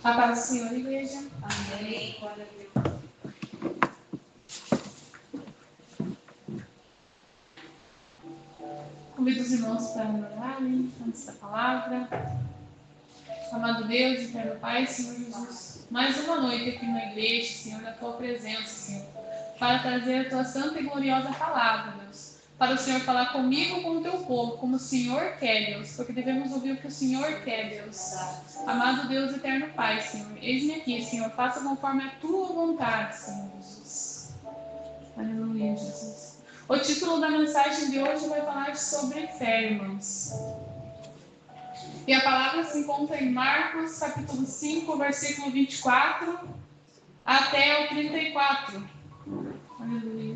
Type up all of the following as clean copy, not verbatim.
A paz do Senhor, igreja. Amém. Convido os irmãos para orarem antes da palavra. Amado Deus, eterno Pai, Senhor Jesus, mais uma noite aqui na igreja, Senhor, na Tua presença, Senhor, para trazer a Tua santa e gloriosa palavra, Deus, para o Senhor falar comigo e com o Teu povo, como o Senhor quer, Deus, porque devemos ouvir o que o Senhor quer, Deus. Amado Deus, eterno Pai, Senhor, eis-me aqui, Senhor, faça conforme a Tua vontade, Senhor Jesus. Aleluia, Jesus. O título da mensagem de hoje vai falar sobre fé, irmãos. E a palavra se encontra em Marcos, capítulo 5, versículo 24 até o 34. Aleluia.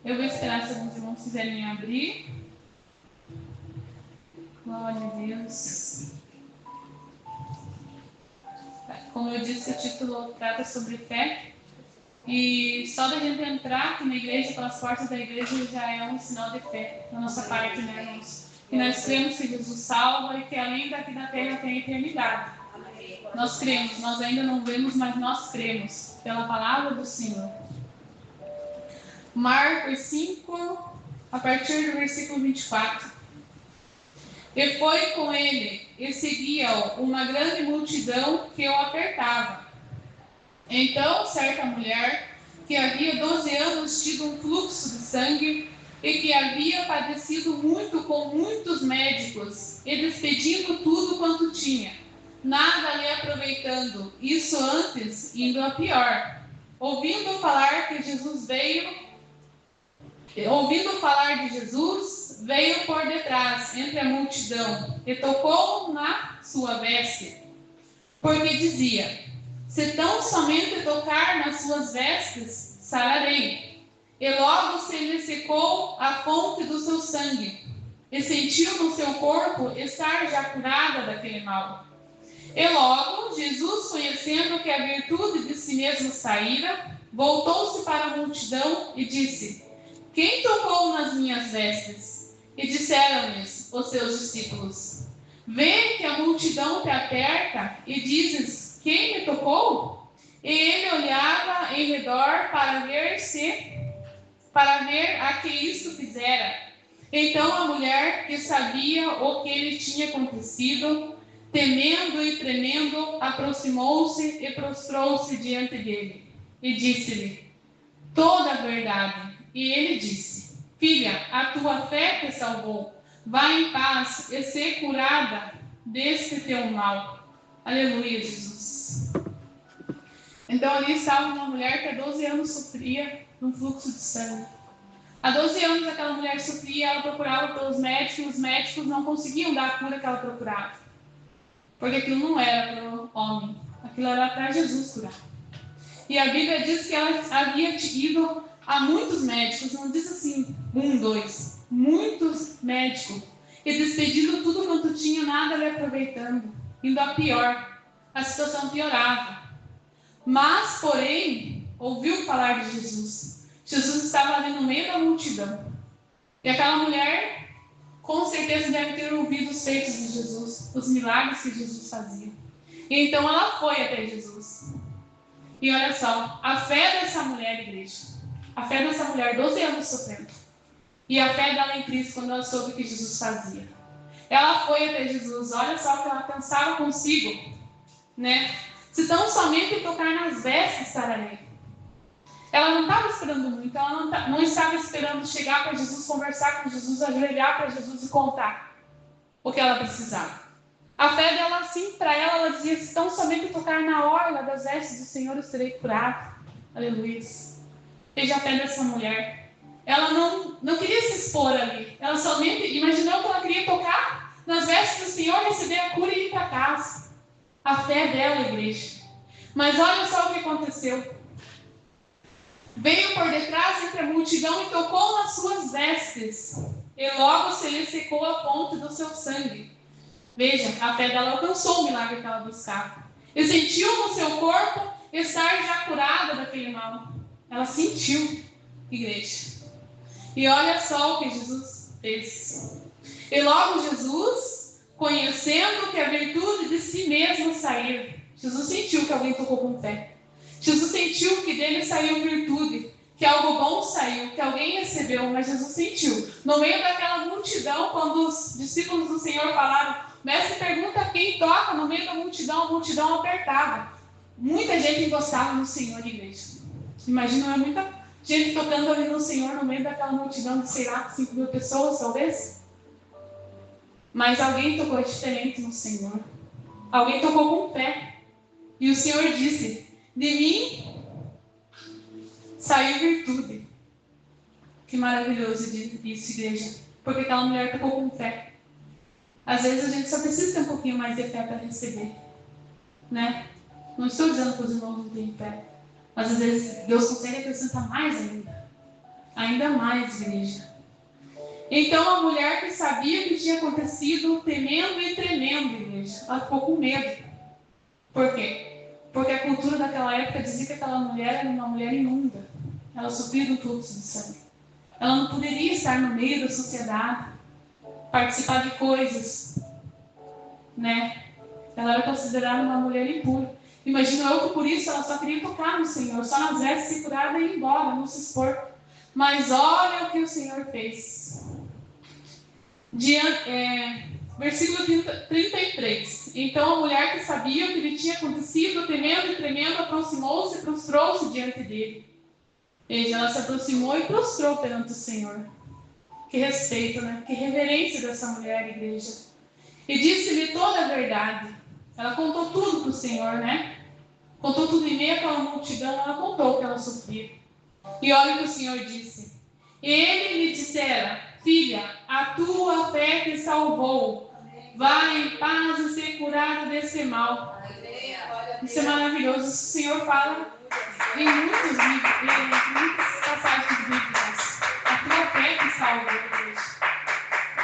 Eu vou esperar se alguns irmãos quiserem abrir. Glória a Deus. Como eu disse, o título trata sobre fé. E só da gente entrar aqui na igreja, pelas portas da igreja, já é um sinal de fé da nossa parte, né, irmãos? Que nós cremos que Jesus salva e que além daqui da terra tem eternidade. Nós cremos, nós ainda não vemos, mas nós cremos pela palavra do Senhor. Marcos 5, a partir do versículo 24. E foi com ele e seguia-o uma grande multidão que o apertava. Então, certa mulher, que havia 12 anos tido um fluxo de sangue e que havia padecido muito com muitos médicos e despedindo tudo quanto tinha, nada lhe aproveitando, isso antes indo a pior. Ouvindo falar de Jesus, veio por detrás, entre a multidão, e tocou na sua veste, porque dizia: se tão somente tocar nas suas vestes, sararei. E logo se lhe secou a fonte do seu sangue, e sentiu no seu corpo estar já curada daquele mal. E logo, Jesus, conhecendo que a virtude de si mesmo saíra, voltou-se para a multidão e disse: quem tocou nas minhas vestes? E disseram-lhes os seus discípulos: vê que a multidão te aperta e dizes: quem me tocou? E ele olhava em redor para ver a que isto fizera. Então a mulher, que sabia o que lhe tinha acontecido, temendo e tremendo, aproximou-se e prostrou-se diante dele. E disse-lhe toda a verdade. E ele disse: filha, a tua fé te salvou. Vá em paz e ser curada deste teu mal. Aleluia, Jesus. Então ali estava uma mulher que há 12 anos sofria de um fluxo de sangue. Há 12 anos aquela mulher sofria, ela procurava pelos médicos, e os médicos não conseguiam dar a cura que ela procurava. Porque aquilo não era para o homem, aquilo era para Jesus curar. E a Bíblia diz que ela havia ido a muitos médicos, não diz assim, 1, 2, muitos médicos. E despedindo tudo quanto tinha, nada lhe aproveitando, indo a pior. A situação piorava. Mas, porém, ouviu falar de Jesus. Jesus estava ali no meio da multidão. E aquela mulher, com certeza, deve ter ouvido os feitos de Jesus, os milagres que Jesus fazia. E então ela foi até Jesus. E olha só, a fé dessa mulher, igreja, a fé dessa mulher, 12 anos sofrendo. E a fé dela em Cristo, quando ela soube o que Jesus fazia. Ela foi até Jesus, olha só o que ela pensava consigo, né? Se tão somente tocar nas vestes, sararei. Ela não estava esperando muito, ela não estava esperando chegar para Jesus, conversar com Jesus, ajoelhar para Jesus e contar o que ela precisava. A fé dela, assim, para ela dizia: se tão somente tocar na orla das vestes do Senhor, eu serei curado. Aleluia. Veja a fé dessa mulher. Ela não queria se expor ali. Ela somente imaginou que ela queria tocar nas vestes do Senhor, receber a cura e ir para casa. A fé dela, igreja. Mas olha só o que aconteceu. Veio por detrás entre a multidão e tocou nas suas vestes. E logo se lhe secou a fonte do seu sangue. Veja, a fé dela alcançou o milagre que ela buscava. E sentiu no seu corpo estar já curada daquele mal. Ela sentiu, igreja. E olha só o que Jesus fez. E logo Jesus, conhecendo que a virtude de si mesmo sair. Jesus sentiu que alguém tocou com fé. Jesus sentiu que dele saiu virtude, que algo bom saiu, que alguém recebeu, mas Jesus sentiu. No meio daquela multidão, quando os discípulos do Senhor falaram, o mestre pergunta quem toca, no meio da multidão, a multidão apertava. Muita gente encostava no Senhor, igreja. Imagina, é muita gente tocando ali no Senhor, no meio daquela multidão de, sei lá, 5.000 pessoas, talvez. Mas alguém tocou diferente no Senhor. Alguém tocou com fé. E o Senhor disse, de mim saiu virtude. Que maravilhoso isso, igreja. Porque aquela mulher tocou com fé. Às vezes a gente só precisa ter um pouquinho mais de fé para receber. Né? Não estou dizendo que os irmãos não têm fé. Mas às vezes Deus consegue acrescentar mais ainda. Ainda mais, igreja. Então a mulher que sabia o que tinha acontecido, temendo e tremendo, igreja, ela ficou com medo. Por quê? Porque a cultura daquela época dizia que aquela mulher era uma mulher imunda. Ela sofria do fluxo de sangue. Ela não poderia estar no meio da sociedade, participar de coisas, né? Ela era considerada uma mulher impura. Imagino eu que por isso ela só queria tocar no Senhor, só nas vestes se curada e ir embora, não se expor. Mas olha o que o Senhor fez. Versículo 33. Então a mulher que sabia o que lhe tinha acontecido, temendo e tremendo, aproximou-se e prostrou-se diante dele. Veja, ela se aproximou e prostrou perante o Senhor. Que respeito, né? Que reverência dessa mulher, igreja. E disse-lhe toda a verdade. Ela contou tudo para o Senhor, né? Contou tudo em meio àquela multidão, ela contou o que ela sofria. E olha o que o Senhor disse. Ele lhe dissera, filha, a tua fé te salvou. Vai em paz e ser curada desse mal. Isso é maravilhoso. O Senhor fala em muitos livros, em muitas passagens bíblicas. A tua fé te salvou.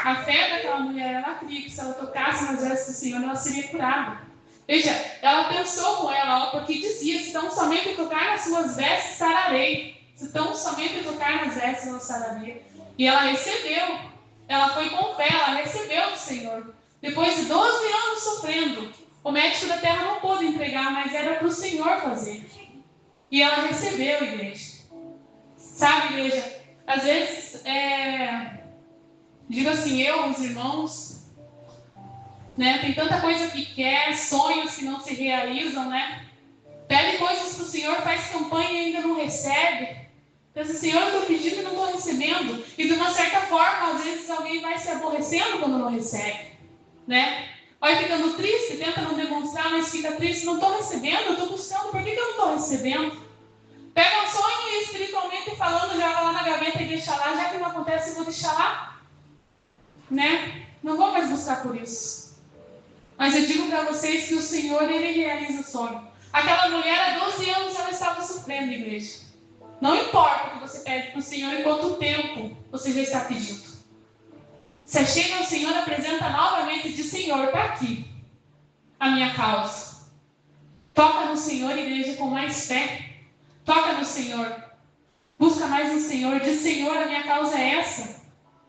A fé daquela mulher, ela cria que se ela tocasse nas vestes do Senhor, ela seria curada. Veja, ela pensou com ela, porque dizia, se tão somente tocar nas suas vestes, sararei. Se tão somente tocar nas vestes, ela sararia. E ela recebeu. Ela foi com fé, ela recebeu do Senhor. Depois de 12 anos sofrendo, o médico da terra não pôde entregar, mas era para o Senhor fazer. E ela recebeu, igreja. Sabe, igreja, às vezes, digo assim, os irmãos, né, tem tanta coisa que quer, sonhos que não se realizam, né? Pede coisas para o Senhor, faz campanha e ainda não recebe. Pensa, Senhor, eu estou pedindo e não estou recebendo. E de uma certa forma, às vezes alguém vai se aborrecendo quando não recebe, né? Vai ficando triste, tenta não demonstrar, mas fica triste, não estou recebendo, eu estou buscando, por que eu não estou recebendo? Pega um sonho e espiritualmente falando, joga lá na gaveta e deixa lá, já que não acontece, eu vou deixar lá, né? Não vou mais buscar por isso. Mas eu digo para vocês que o Senhor, Ele realiza o sonho. Aquela mulher, há 12 anos, ela estava sofrendo, igreja. Não importa o que você pede para o Senhor, em quanto tempo você já está pedindo. Você chega ao Senhor, apresenta novamente e diz, Senhor, está aqui a minha causa. Toca no Senhor, igreja, com mais fé. Toca no Senhor. Busca mais no Senhor. Diz, Senhor, a minha causa é essa.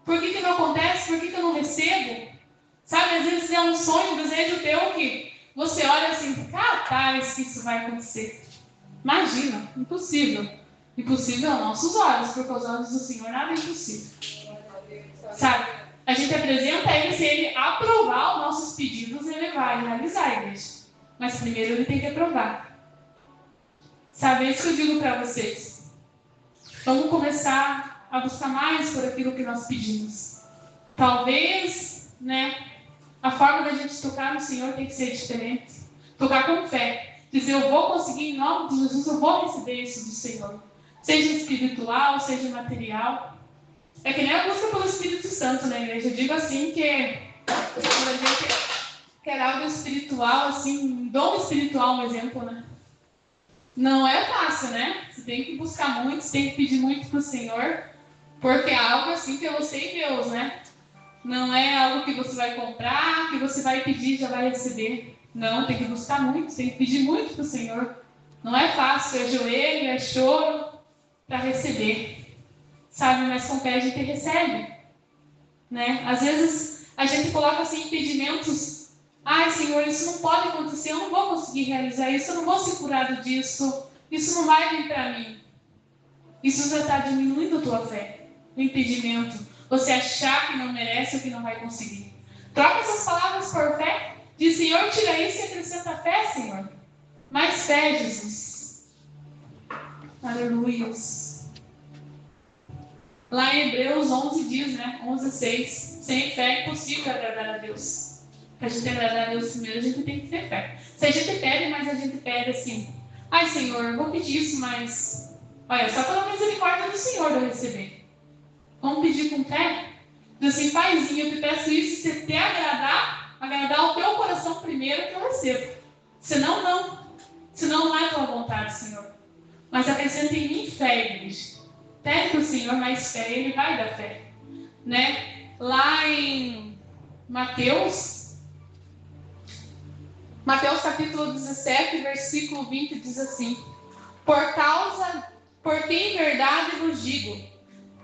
Por que não acontece? Por que eu não recebo? Sabe, às vezes é um sonho, um desejo teu que você olha assim, capaz que isso vai acontecer. Imagina, impossível. Impossível aos nossos olhos, porque aos olhos do Senhor nada é impossível. Sabe, a gente apresenta a Ele, se Ele aprovar os nossos pedidos, Ele vai realizar, igreja. Mas primeiro Ele tem que aprovar. Sabe, é isso que eu digo para vocês. Vamos começar a buscar mais por aquilo que nós pedimos. Talvez, né, a forma da gente tocar no Senhor tem que ser diferente. Tocar com fé. Dizer, eu vou conseguir, em nome de Jesus, eu vou receber isso do Senhor. Seja espiritual, seja material. É que nem a busca pelo Espírito Santo na igreja. Eu digo assim que quando a gente quer algo espiritual, assim, um dom espiritual, um exemplo, né? Não é fácil, né? Você tem que buscar muito, você tem que pedir muito para o Senhor, porque é algo assim que é você e Deus, né? Não é algo que você vai comprar, que você vai pedir e já vai receber. Não, tem que buscar muito, tem que pedir muito para o Senhor. Não é fácil, é joelho, é choro para receber. Sabe, mas com fé a gente recebe. Né? Às vezes a gente coloca assim impedimentos Ai, Senhor, isso não pode acontecer, eu não vou conseguir realizar isso, eu não vou ser curado disso, isso não vai vir para mim. Isso já está diminuindo a tua fé, o impedimento. Você achar que não merece ou que não vai conseguir. Troca essas palavras por fé. Diz, Senhor, tira isso e acrescenta fé, Senhor. Mais fé, Jesus. Aleluia. Lá em Hebreus 11 diz, né? 11:6. Sem fé é impossível agradar a Deus. Para a gente agradar a Deus primeiro, a gente tem que ter fé. Se a gente pede, mas a gente pede assim. Ai, Senhor, eu vou pedir isso, mas... Olha, só pela misericórdia do Senhor eu receber. Vamos pedir com fé? Diz assim, Paizinho, eu te peço isso, se te agradar o teu coração primeiro que eu recebo. Senão, não. Senão, não é a tua vontade, Senhor. Mas acrescenta em mim fé, igreja. Pede para o Senhor mais fé, Ele vai dar fé. Né? Lá em Mateus capítulo 17, versículo 20, diz assim: Porque em verdade vos digo,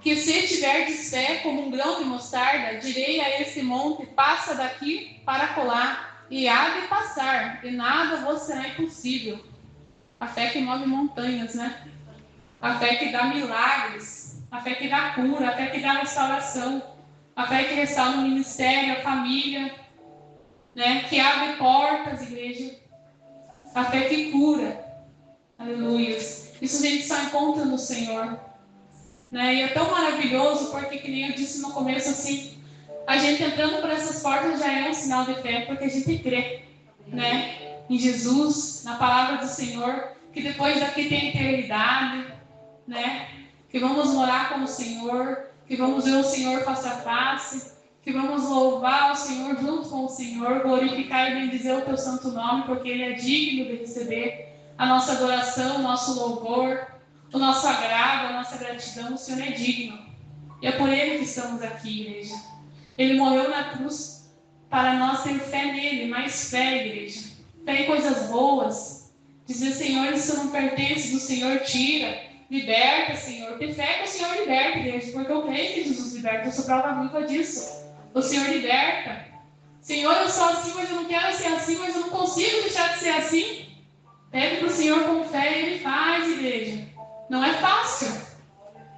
que se tiverdes fé como um grão de mostarda, direi a esse monte, passa daqui para colar, e há de passar, e nada vos será impossível. A fé que move montanhas, né? A fé que dá milagres, a fé que dá cura, a fé que dá restauração, a fé que restaura o ministério, a família, né? Que abre portas, igreja. A fé que cura. Aleluia. Isso a gente só encontra no Senhor. Né? E é tão maravilhoso porque, que nem eu disse no começo, assim, a gente entrando por essas portas já é um sinal de fé, porque a gente crê, né? Em Jesus, na palavra do Senhor, que depois daqui tem eternidade, né? Que vamos morar com o Senhor, que vamos ver o Senhor face a face, que vamos louvar o Senhor junto com o Senhor, glorificar e bendizer o teu santo nome, porque Ele é digno de receber a nossa adoração, o nosso louvor, o nosso agrado, a nossa gratidão. O Senhor é digno. E é por Ele que estamos aqui, igreja. Ele morreu na cruz para nós ter fé nele, mais fé, igreja. Fé em coisas boas. Dizer, Senhor, isso não pertence do Senhor, tira. Liberta, Senhor. Ter fé que o Senhor liberta, igreja, porque eu creio que Jesus liberta. Eu sou prova viva disso. O Senhor liberta. Senhor, eu sou assim, mas eu não quero ser assim, mas eu não consigo deixar de ser assim. Pede para o Senhor com fé e Ele faz, igreja. Não é fácil.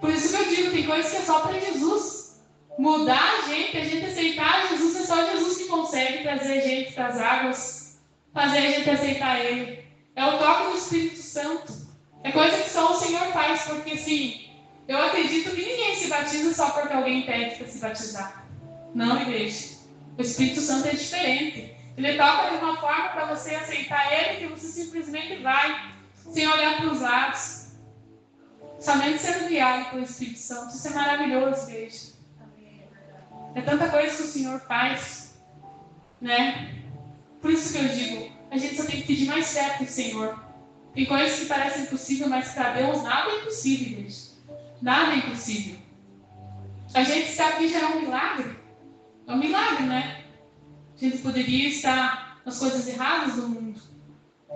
Por isso que eu digo, tem coisas que é só para Jesus. Mudar a gente aceitar Jesus, é só Jesus que consegue trazer a gente para as águas, fazer a gente aceitar Ele. É o toque do Espírito Santo. É coisa que só o Senhor faz, porque assim, eu acredito que ninguém se batiza só porque alguém pede para se batizar. Não, igreja. O Espírito Santo é diferente. Ele toca de uma forma para você aceitar Ele, que você simplesmente vai, sem olhar para os lados. Somente sendo guiado pelo Espírito Santo. Isso é maravilhoso, igreja. É tanta coisa que o Senhor faz, né? Por isso que eu digo, a gente só tem que pedir mais fé para o Senhor. Tem coisas que parecem impossíveis, mas para Deus nada é impossível, igreja. Nada é impossível. A gente está aqui já é um milagre. É um milagre, né? A gente poderia estar nas coisas erradas do mundo,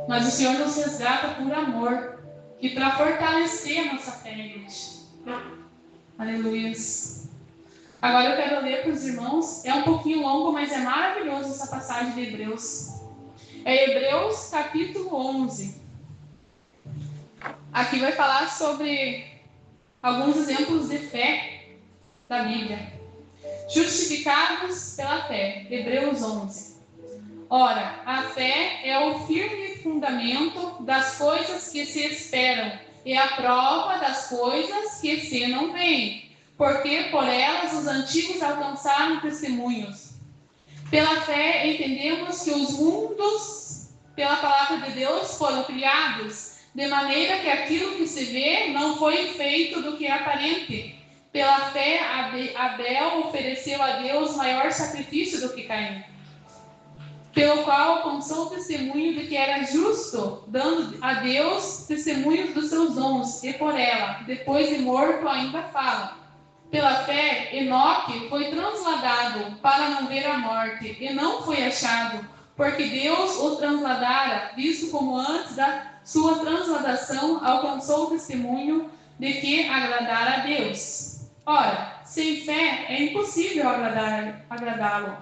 mas o Senhor nos resgata por amor e para fortalecer a nossa fé, igreja. Aleluia. Agora eu quero ler para os irmãos. É um pouquinho longo, mas é maravilhoso essa passagem de Hebreus. É Hebreus capítulo 11. Aqui vai falar sobre alguns exemplos de fé da Bíblia. Justificados pela fé. Hebreus 11. Ora, a fé é o firme fundamento das coisas que se esperam e a prova das coisas que se não veem, porque por elas os antigos alcançaram testemunhos. Pela fé entendemos que os mundos, pela palavra de Deus, foram criados, de maneira que aquilo que se vê não foi feito do que é aparente. Pela fé, Abel ofereceu a Deus maior sacrifício do que Caim, pelo qual alcançou o testemunho de que era justo, dando a Deus testemunho dos seus dons, e por ela, depois de morto, ainda fala. Pela fé, Enoque foi transladado para não ver a morte, e não foi achado, porque Deus o transladara, visto como antes da sua transladação alcançou o testemunho de que agradara a Deus. Ora, sem fé é impossível agradá-lo,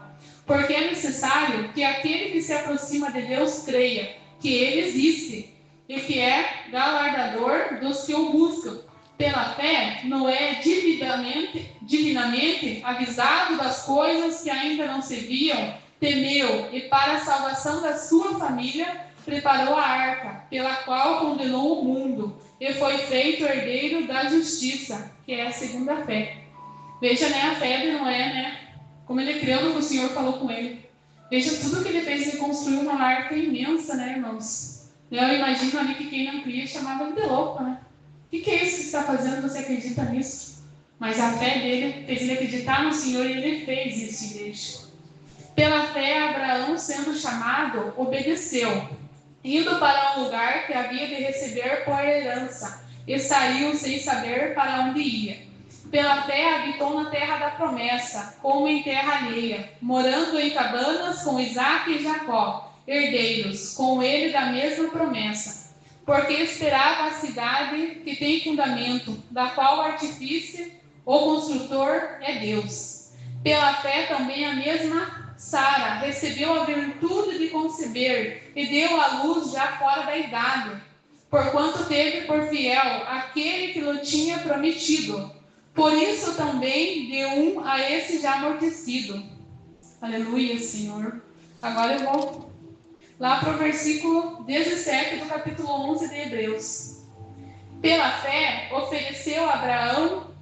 porque é necessário que aquele que se aproxima de Deus creia que Ele existe e que é galardador dos que o buscam. Pela fé, Noé, divinamente avisado das coisas que ainda não se viam, temeu e, para a salvação da sua família, preparou a arca, pela qual condenou o mundo e foi feito herdeiro da justiça, que é a segunda fé. Veja, né, a fé de Noé, né? Como ele creu no que o Senhor falou com ele. Veja tudo que ele fez, ele construiu uma arca imensa, né, irmãos? Eu imagino ali que quem não cria chamava ele de louco, né? O que é isso que você está fazendo? Você acredita nisso? Mas a fé dele fez ele acreditar no Senhor e ele fez isso, igreja. Pela fé, Abraão, sendo chamado, obedeceu, indo para um lugar que havia de receber por herança, e saiu sem saber para onde ia. Pela fé, habitou na terra da promessa, como em terra alheia, morando em cabanas com Isaque e Jacó, herdeiros, com ele da mesma promessa. Porque esperava a cidade que tem fundamento, da qual o artífice, o construtor, é Deus. Pela fé também a mesma Sara recebeu a virtude de conceber e deu à luz já fora da idade, porquanto teve por fiel aquele que lhe tinha prometido. Por isso também deu um a esse já amortecido. Aleluia, Senhor. Agora eu vou lá para o versículo 17 do capítulo 11 de Hebreus. Pela fé, ofereceu Abraão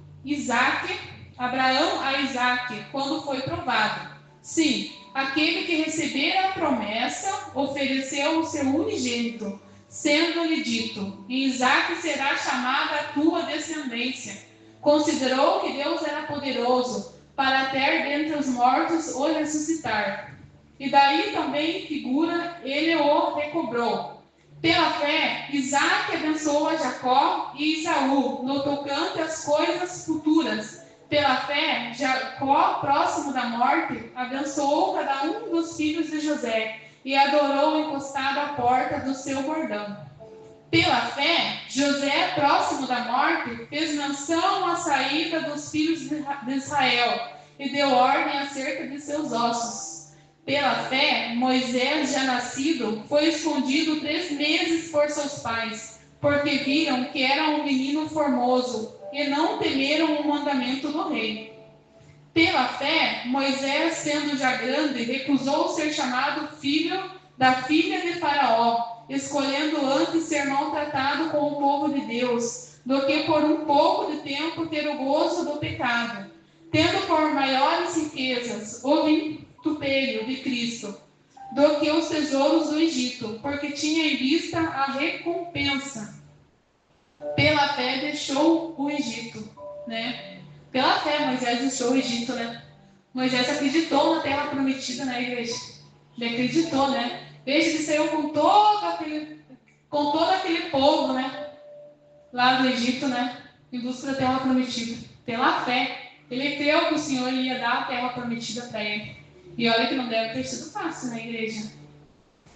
a Isaque, quando foi provado. Sim, aquele que recebera a promessa, ofereceu o seu unigênito, sendo-lhe dito: em Isaque será chamada a tua descendência. Considerou que Deus era poderoso para ter dentre os mortos o ressuscitar. E daí também figura, ele o recobrou. Pela fé, Isaque abençoou a Jacó e Esaú, no tocante às coisas futuras. Pela fé, Jacó, próximo da morte, abençoou cada um dos filhos de José e adorou encostado à porta do seu bordão. Pela fé, José, próximo da morte, fez menção à saída dos filhos de Israel e deu ordem acerca de seus ossos. Pela fé, Moisés, já nascido, foi escondido 3 meses por seus pais, porque viram que era um menino formoso e não temeram o mandamento do rei. Pela fé, Moisés, sendo já grande, recusou ser chamado filho da filha de Faraó, escolhendo antes ser maltratado com o povo de Deus, do que por um pouco de tempo ter o gozo do pecado, tendo por maiores riquezas o vitupério de Cristo, do que os tesouros do Egito, porque tinha em vista a recompensa. Pela fé deixou o Egito, né? Pela fé Moisés deixou o Egito, né? Moisés acreditou na terra prometida, né, igreja? Ele acreditou, né? Veja que saiu com todo aquele povo, né? Lá do Egito, né? Em busca da terra prometida. Pela fé. Ele creu que o Senhor ia dar a terra prometida para ele. E olha que não deve ter sido fácil, né, igreja?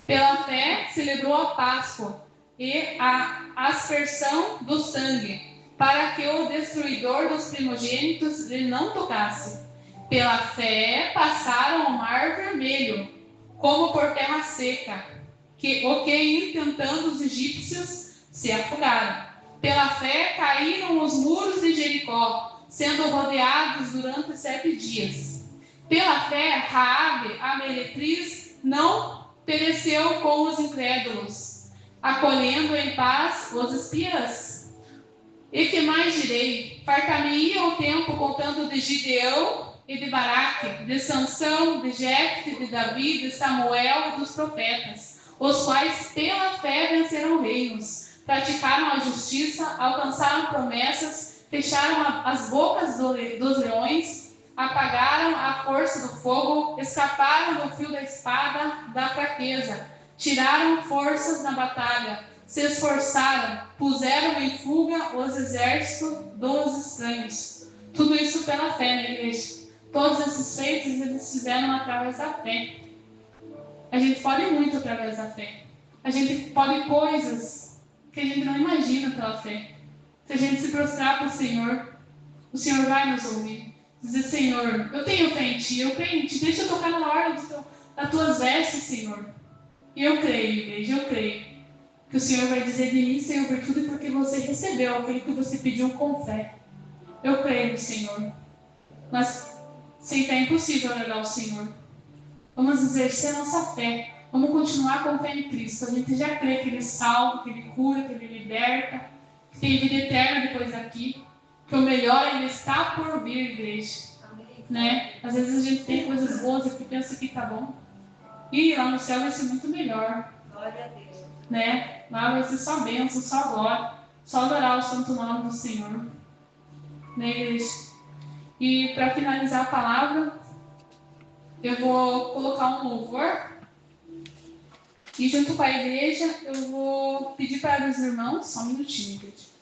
Pela fé, celebrou a Páscoa e a aspersão do sangue, para que o destruidor dos primogênitos lhe não tocasse. Pela fé, passaram o mar vermelho, como por terra seca, o que, intentando os egípcios, se afogaram. Pela fé, caíram os muros de Jericó, sendo rodeados durante 7 dias. Pela fé, Raabe, a meretriz, não pereceu com os incrédulos, acolhendo em paz os espias. E que mais direi? Fartar-me-ia o tempo contando de Gideão e de Baraque, de Sansão, de Jefte, de Davi, de Samuel e dos profetas, os quais pela fé venceram reinos, praticaram a justiça, alcançaram promessas, fecharam as bocas dos leões, apagaram a força do fogo, escaparam do fio da espada da fraqueza, tiraram forças na batalha, se esforçaram, puseram em fuga os exércitos dos estranhos. Tudo isso pela fé, né, igreja? Todos esses feitos eles fizeram através da fé. A gente pode muito através da fé. A gente pode coisas que a gente não imagina pela fé. Se a gente se prostrar para o Senhor vai nos ouvir. Dizer, Senhor, eu tenho fé em Ti, eu creio em Ti, deixa eu tocar na hora das Tuas vestes, Senhor. E eu creio, igreja, eu creio que o Senhor vai dizer de mim, Senhor, virtude porque você recebeu aquilo que você pediu com fé. Eu creio no Senhor. Mas sem fé é impossível agradar ao Senhor. Vamos exercer a nossa fé. Vamos continuar com fé em Cristo. A gente já crê que Ele salva, que Ele cura, que Ele liberta, que tem vida eterna depois daqui. Que o melhor ainda está por vir, igreja. Né? Às vezes a gente tem coisas boas aqui e pensa que tá bom. E lá no céu vai ser muito melhor. Glória a Deus. Né? Lá vai ser só bênção, só glória. Só adorar o santo nome do Senhor. Né, igreja? E para finalizar a palavra, eu vou colocar um louvor. E junto com a igreja, eu vou pedir para os irmãos, só um minutinho, igreja.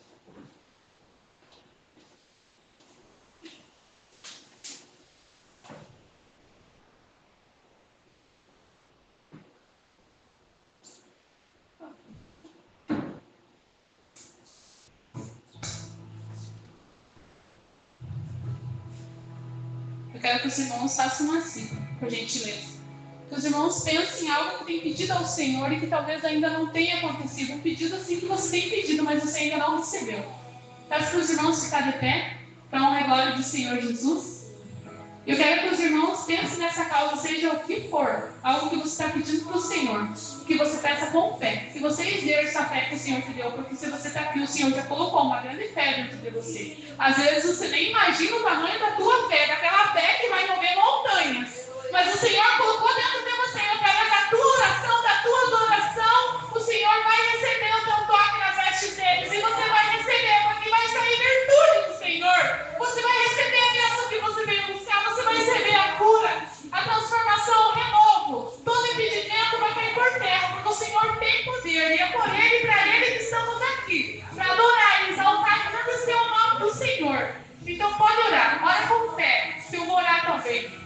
Eu quero que os irmãos façam assim, por gentileza. Que os irmãos pensem em algo que tem pedido ao Senhor e que talvez ainda não tenha acontecido. Um pedido assim que você tem pedido, mas você ainda não recebeu. Peço para os irmãos ficarem de pé, para a honra e glória do Senhor Jesus. Eu quero que os irmãos pensem nessa causa, seja o que for, algo que você está pedindo para o Senhor, que você peça com fé. Que você exerça a fé que o Senhor te deu, porque se você está aqui, o Senhor já colocou uma grande fé dentro de você. Às vezes você nem imagina o tamanho da tua fé, daquela fé que vai mover montanhas. Mas o Senhor colocou dentro de você, através da tua oração, da tua adoração, o Senhor vai receber o teu toque nas vestes deles. E você vai receber, porque vai sair virtude do Senhor. Você vai receber a bênção que você veio buscar, você vai receber a cura, a transformação, o renovo. Todo impedimento vai cair por terra, porque o Senhor tem poder. E é por Ele e para Ele que estamos aqui, para adorar e exaltar e agradecer o nome do Senhor. Então pode orar, ora com fé. Se eu vou orar também.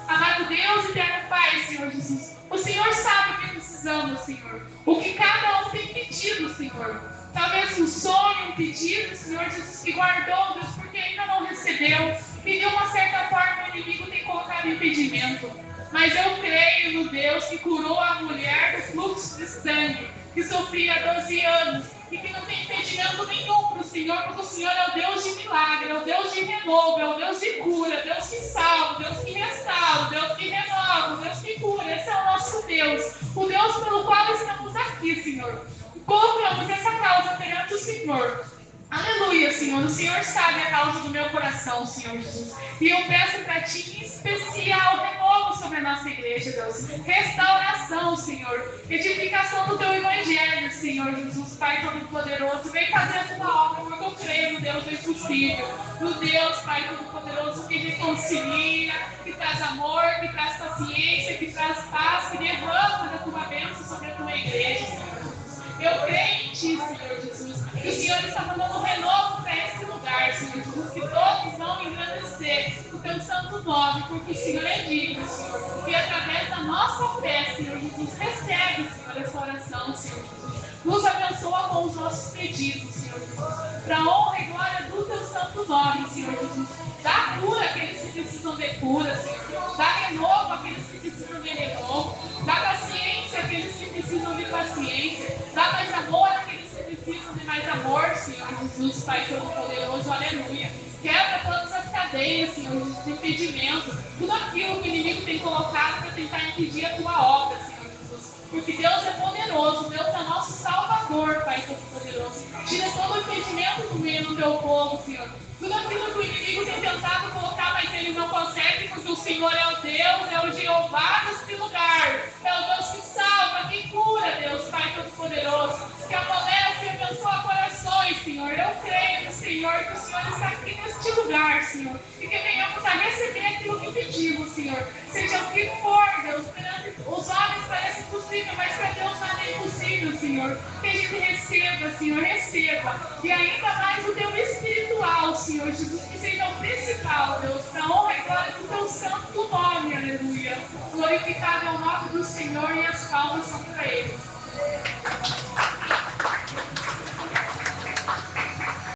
Amado Deus e eterno Pai, Senhor Jesus, o Senhor sabe o que precisamos, Senhor. O que cada um tem pedido, Senhor. Talvez um sonho, um pedido, Senhor Jesus, que guardou, Deus, porque ainda não recebeu. E de uma certa forma o inimigo tem colocado impedimento. Mas eu creio no Deus que curou a mulher do fluxo de sangue, que sofria há 12 anos. E que não tem impedimento nenhum para o Senhor, porque o Senhor é o Deus de milagre, é o Deus de renovo, é o Deus de cura, é o Deus que salva, o Deus que restaura, o Deus que renova, o Deus que cura. Esse é o nosso Deus, o Deus pelo qual estamos aqui, Senhor. Colocamos essa causa perante o Senhor. Aleluia, Senhor. O Senhor sabe a causa do meu coração, Senhor Jesus. E eu peço para Ti, em especial, renovo sobre a nossa igreja, Deus. Restauração, Senhor. Edificação do Teu Evangelho, Senhor Jesus, Pai Todo-Poderoso. Vem fazer a Tua obra, porque eu creio no Deus do impossível. No Deus, Pai Todo-Poderoso, que reconcilia, que traz amor, que traz paciência, que traz paz, que derrama da Tua bênção sobre a Tua igreja, Senhor Jesus. Eu creio em Ti, Senhor Jesus. Que o Senhor está mandando um renovo para esse lugar, Senhor Jesus. Que todos vão engrandecer o Teu santo nome, porque o Senhor é digno, Senhor. E através da nossa fé, Senhor Jesus, recebe, Senhor, essa oração, Senhor Jesus. Nos abençoa com os nossos pedidos, Senhor Jesus. Para a honra e glória do Teu santo nome, Senhor Jesus. Dá cura àqueles que precisam de cura, Senhor. Dá renovo àqueles que precisam de renovo. Dá paciência àqueles que precisam de paciência. Dá mais amor àqueles que precisam de mais amor, Senhor Jesus, Pai Todo-Poderoso, aleluia. Quebra todas as cadeias, Senhor Jesus, de impedimento. Tudo aquilo que o inimigo tem colocado para tentar impedir a Tua obra, Senhor Jesus. Porque Deus é poderoso, Deus é nosso Salvador, Pai Todo-Poderoso. Tira todo o impedimento do meio do Teu povo, Senhor. Tudo aquilo que o inimigo tem tentado colocar, mas ele não consegue, porque o Senhor é o Deus, é o Jeová deste lugar. É o Deus que salva, que cura, Deus, Pai Todo-Poderoso. Que amolece e abençoa corações, Senhor. Eu creio no Senhor, que o Senhor está aqui neste lugar, Senhor. E que venhamos a receber aquilo que pedimos, Senhor. Seja o que for, Deus, perante os homens parece impossível, mas para Deus nada é impossível, Senhor. Que a gente receba, Senhor, receba. E ainda mais o Teu espiritual, Senhor Jesus, que seja o principal, Deus, para a honra e glória do Teu santo nome, aleluia. Glorificado é o nome do Senhor e as palmas são para Ele.